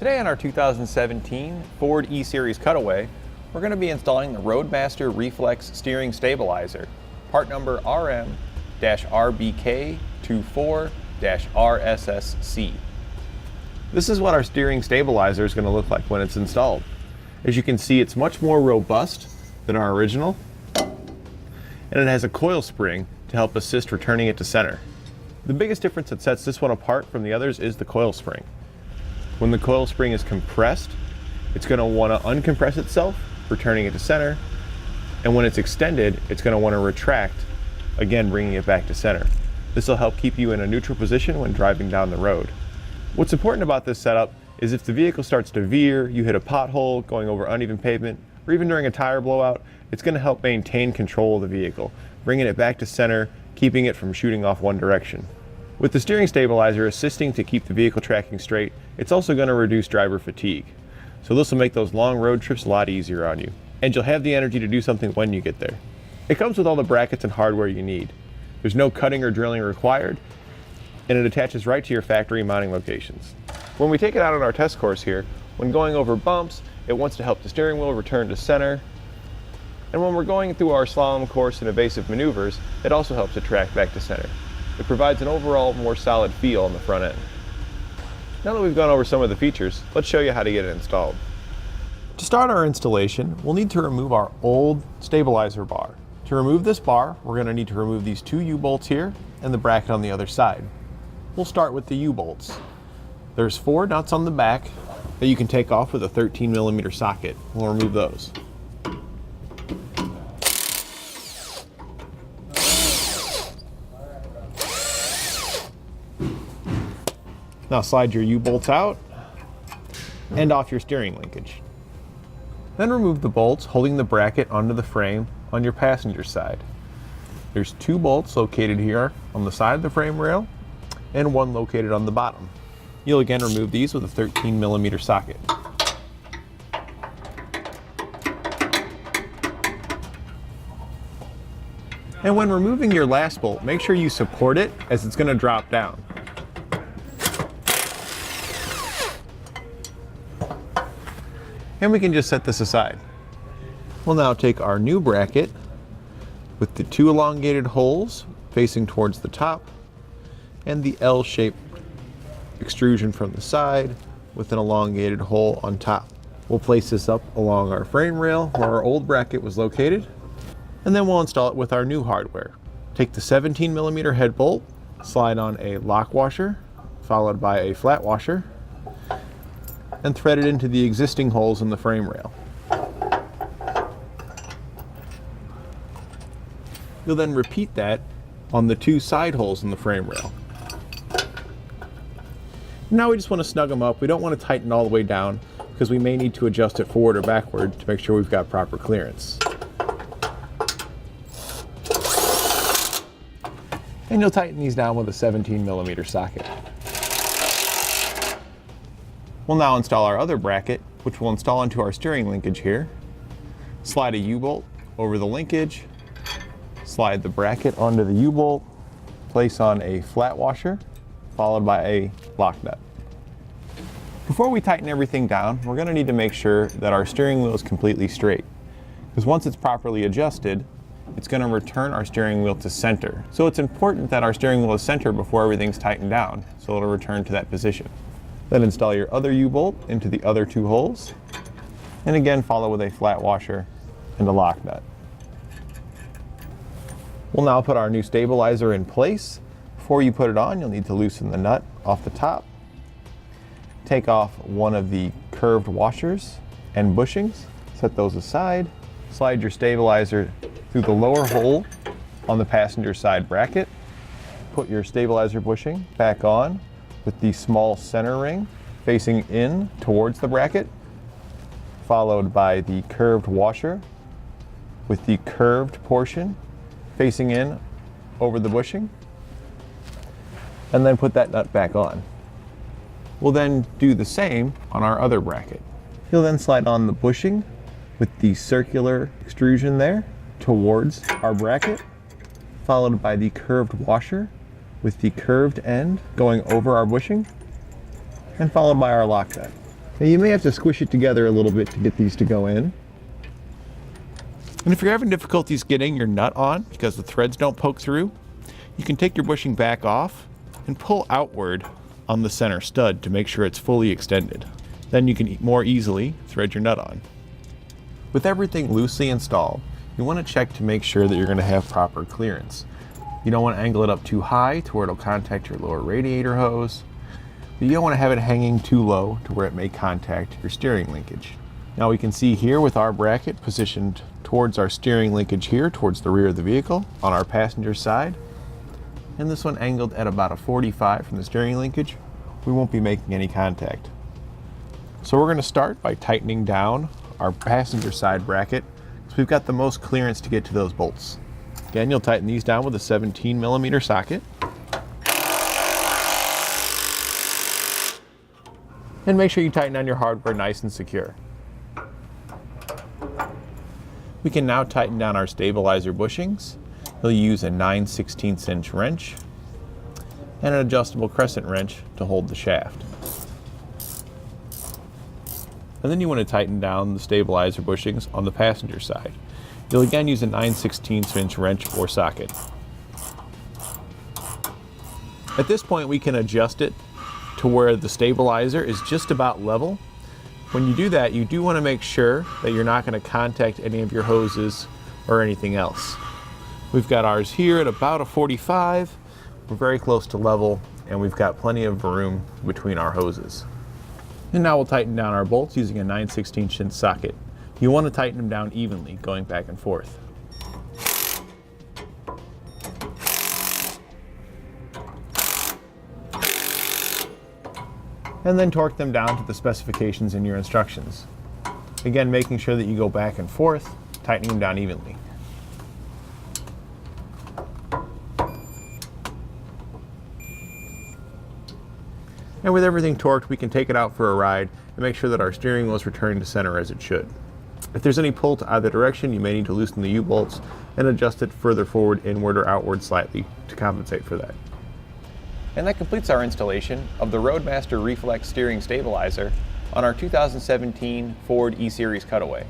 Today on our 2017 Ford E-Series Cutaway, we're going to be installing the Roadmaster Reflex steering stabilizer, part number RM-RBK24-RSSC. This is what our steering stabilizer is going to look like when it's installed. As you can see, it's much more robust than our original, and it has a coil spring to help assist returning it to center. The biggest difference that sets this one apart from the others is the coil spring. When the coil spring is compressed, it's going to want to uncompress itself, returning it to center, and when it's extended, it's going to want to retract, again bringing it back to center. This will help keep you in a neutral position when driving down the road. What's important about this setup is if the vehicle starts to veer, you hit a pothole, going over uneven pavement, or even during a tire blowout, it's going to help maintain control of the vehicle, bringing it back to center, keeping it from shooting off one direction. With the steering stabilizer assisting to keep the vehicle tracking straight, it's also going to reduce driver fatigue. So this will make those long road trips a lot easier on you. And you'll have the energy to do something when you get there. It comes with all the brackets and hardware you need. There's no cutting or drilling required, and it attaches right to your factory mounting locations. When we take it out on our test course here, when going over bumps, it wants to help the steering wheel return to center. And when we're going through our slalom course and evasive maneuvers, it also helps it track back to center. It provides an overall more solid feel on the front end. Now that we've gone over some of the features, let's show you how to get it installed. To start our installation, we'll need to remove our old stabilizer bar. To remove this bar, we're going to need to remove these two U-bolts here and the bracket on the other side. We'll start with the U-bolts. There's 4 nuts on the back that you can take off with a 13mm socket. We'll remove those. Now slide your U-bolts out and off your steering linkage. Then remove the bolts holding the bracket onto the frame on your passenger side. There's 2 bolts located here on the side of the frame rail and 1 located on the bottom. You'll again remove these with a 13mm socket. And when removing your last bolt, make sure you support it as it's going to drop down. And we can just set this aside. We'll now take our new bracket with the 2 elongated holes facing towards the top and the L-shaped extrusion from the side with an elongated hole on top. We'll place this up along our frame rail where our old bracket was located, and then we'll install it with our new hardware. Take the 17mm head bolt, slide on a lock washer, followed by a flat washer, and thread it into the existing holes in the frame rail. You'll then repeat that on the 2 side holes in the frame rail. Now we just want to snug them up. We don't want to tighten all the way down because we may need to adjust it forward or backward to make sure we've got proper clearance. And you'll tighten these down with a 17mm socket. We'll now install our other bracket, which we'll install into our steering linkage here. Slide a U-bolt over the linkage, slide the bracket onto the U-bolt, place on a flat washer, followed by a lock nut. Before we tighten everything down, we're going to need to make sure that our steering wheel is completely straight. Because once it's properly adjusted, it's going to return our steering wheel to center. So it's important that our steering wheel is centered before everything's tightened down, so it'll return to that position. Then install your other U-bolt into the other 2 holes, and again follow with a flat washer and a lock nut. We'll now put our new stabilizer in place. Before you put it on, you'll need to loosen the nut off the top. Take off one of the curved washers and bushings, set those aside. Slide your stabilizer through the lower hole on the passenger side bracket. Put your stabilizer bushing back on with the small center ring facing in towards the bracket, followed by the curved washer with the curved portion facing in over the bushing, and then put that nut back on. We'll then do the same on our other bracket. You'll then slide on the bushing with the circular extrusion there towards our bracket, followed by the curved washer with the curved end going over our bushing, and followed by our lock nut. Now you may have to squish it together a little bit to get these to go in. And if you're having difficulties getting your nut on because the threads don't poke through, you can take your bushing back off and pull outward on the center stud to make sure it's fully extended. Then you can more easily thread your nut on. With everything loosely installed, you want to check to make sure that you're going to have proper clearance. You don't want to angle it up too high to where it'll contact your lower radiator hose, but you don't want to have it hanging too low to where it may contact your steering linkage. Now we can see here with our bracket positioned towards our steering linkage here, towards the rear of the vehicle on our passenger side, and this one angled at about a 45 from the steering linkage, we won't be making any contact. So we're going to start by tightening down our passenger side bracket because we've got the most clearance to get to those bolts. Again, you'll tighten these down with a 17mm socket. And make sure you tighten down your hardware nice and secure. We can now tighten down our stabilizer bushings. You'll use a 9/16 inch wrench and an adjustable crescent wrench to hold the shaft. And then you want to tighten down the stabilizer bushings on the passenger side. You'll again use a 9/16 inch wrench or socket. At this point we can adjust it to where the stabilizer is just about level. When you do that, you do want to make sure that you're not going to contact any of your hoses or anything else. We've got ours here at about a 45. We're very close to level and we've got plenty of room between our hoses. And now we'll tighten down our bolts using a 9/16 inch socket. You want to tighten them down evenly, going back and forth. And then torque them down to the specifications in your instructions. Again, making sure that you go back and forth, tightening them down evenly. And with everything torqued, we can take it out for a ride and make sure that our steering wheel is returned to center as it should. If there's any pull to either direction, you may need to loosen the U-bolts and adjust it further forward, inward, or outward slightly to compensate for that. And that completes our installation of the Roadmaster Reflex steering stabilizer on our 2017 Ford E-Series Cutaway.